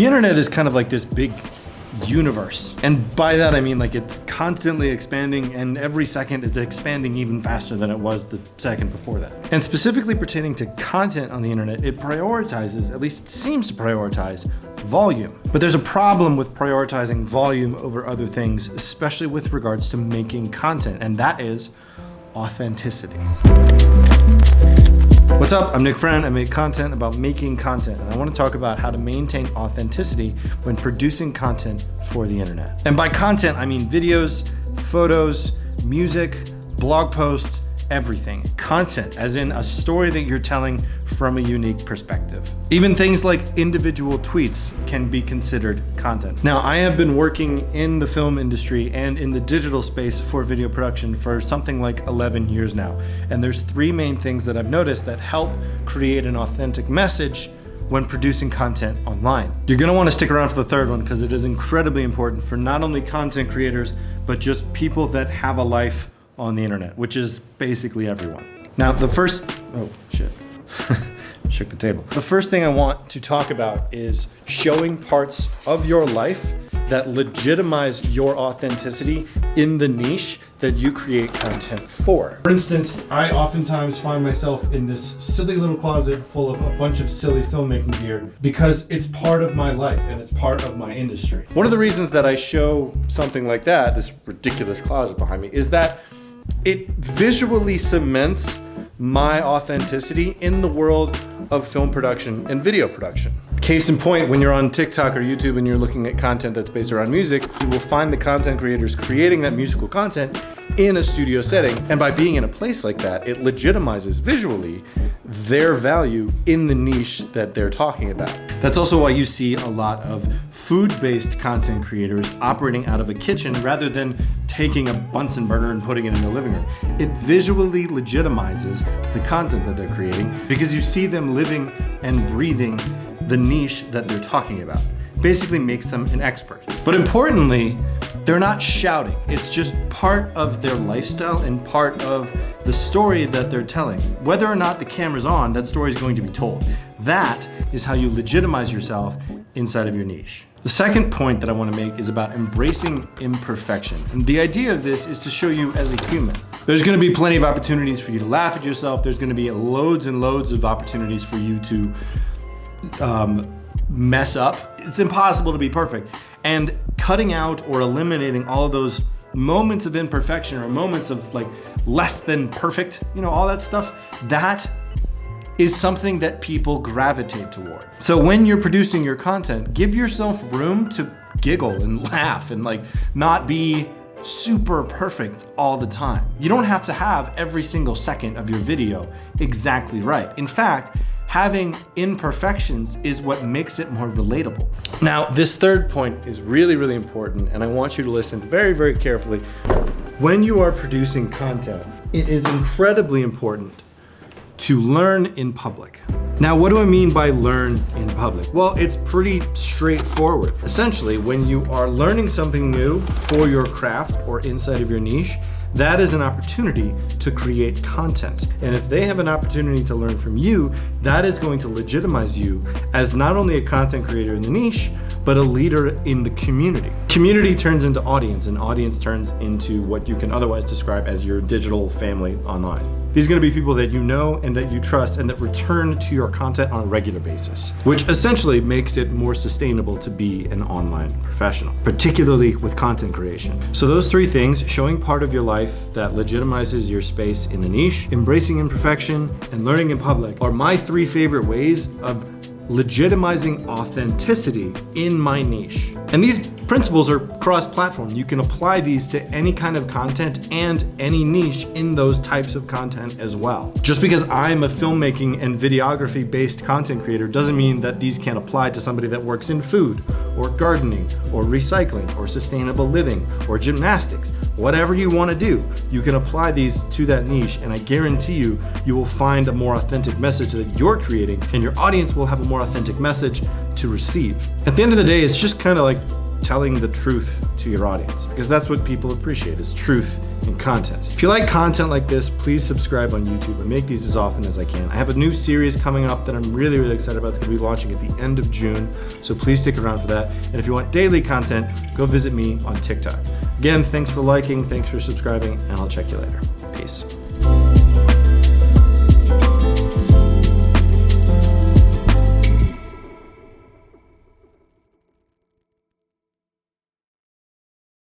The internet is kind of like this big universe. And by that I mean like it's constantly expanding, and every second it's expanding even faster than it was the second before that. And specifically pertaining to content on the internet, it prioritizes, at least it seems to prioritize, volume. But there's a problem with prioritizing volume over other things, especially with regards to making content, and that is authenticity. What's up? I'm Nick Friend. I make content about making content, and I want to talk about how to maintain authenticity when producing content for the internet. And by content, I mean videos, photos, music, blog posts, everything. Content, as in a story that you're telling from a unique perspective. Even things like individual tweets can be considered content. Now, I have been working in the film industry and in the digital space for video production for something like 11 years now. And there's three main things that I've noticed that help create an authentic message when producing content online. You're gonna wanna stick around for the third one because it is incredibly important for not only content creators, but just people that have a life on the internet, which is basically everyone. Now, shook the table. The first thing I want to talk about is showing parts of your life that legitimize your authenticity in the niche that you create content for. For instance, I oftentimes find myself in this silly little closet full of a bunch of silly filmmaking gear because it's part of my life and it's part of my industry. One of the reasons that I show something like that, this ridiculous closet behind me, is that it visually cements my authenticity in the world of film production and video production. Case in point, when you're on TikTok or YouTube and you're looking at content that's based around music, you will find the content creators creating that musical content in a studio setting. And by being in a place like that, it legitimizes visually their value in the niche that they're talking about. That's also why you see a lot of food-based content creators operating out of a kitchen rather than taking a Bunsen burner and putting it in the living room. It visually legitimizes the content that they're creating because you see them living and breathing the niche that they're talking about. Basically makes them an expert. But importantly, they're not shouting. It's just part of their lifestyle and part of the story that they're telling. Whether or not the camera's on, that story is going to be told. That is how you legitimize yourself inside of your niche. The second point that I want to make is about embracing imperfection. And the idea of this is to show you as a human. There's going to be plenty of opportunities for you to laugh at yourself. There's going to be loads and loads of opportunities for you to mess up. It's impossible to be perfect. And cutting out or eliminating all of those moments of imperfection or moments of like less than perfect, all that stuff, that is something that people gravitate toward. So when you're producing your content, give yourself room to giggle and laugh and like not be super perfect all the time. You don't have to have every single second of your video exactly right. In fact, having imperfections is what makes it more relatable. Now, this third point is really, really important, and I want you to listen very, very carefully. When you are producing content, it is incredibly important to learn in public. Now, what do I mean by learn in public? Well, it's pretty straightforward. Essentially, when you are learning something new for your craft or inside of your niche, that is an opportunity to create content. And if they have an opportunity to learn from you, that is going to legitimize you as not only a content creator in the niche, but a leader in the community. Community turns into audience, and audience turns into what you can otherwise describe as your digital family online. These are going to be people that you know and that you trust and that return to your content on a regular basis, which essentially makes it more sustainable to be an online professional, particularly with content creation. So those three things, showing part of your life that legitimizes your space in a niche, embracing imperfection, and learning in public, are my three favorite ways of legitimizing authenticity in my niche. And these principles are cross-platform. You can apply these to any kind of content and any niche in those types of content as well. Just because I'm a filmmaking and videography-based content creator doesn't mean that these can't apply to somebody that works in food, or gardening, or recycling, or sustainable living, or gymnastics. Whatever you want to do, you can apply these to that niche, and I guarantee you, you will find a more authentic message that you're creating, and your audience will have a more authentic message to receive. At the end of the day, it's just kind of like telling the truth to your audience, because that's what people appreciate, is truth and content. If you like content like this, please subscribe on YouTube. I make these as often as I can. I have a new series coming up that I'm really, really excited about. It's gonna be launching at the end of June, so please stick around for that. And if you want daily content, go visit me on TikTok. Again, thanks for liking, thanks for subscribing, and I'll check you later. Peace.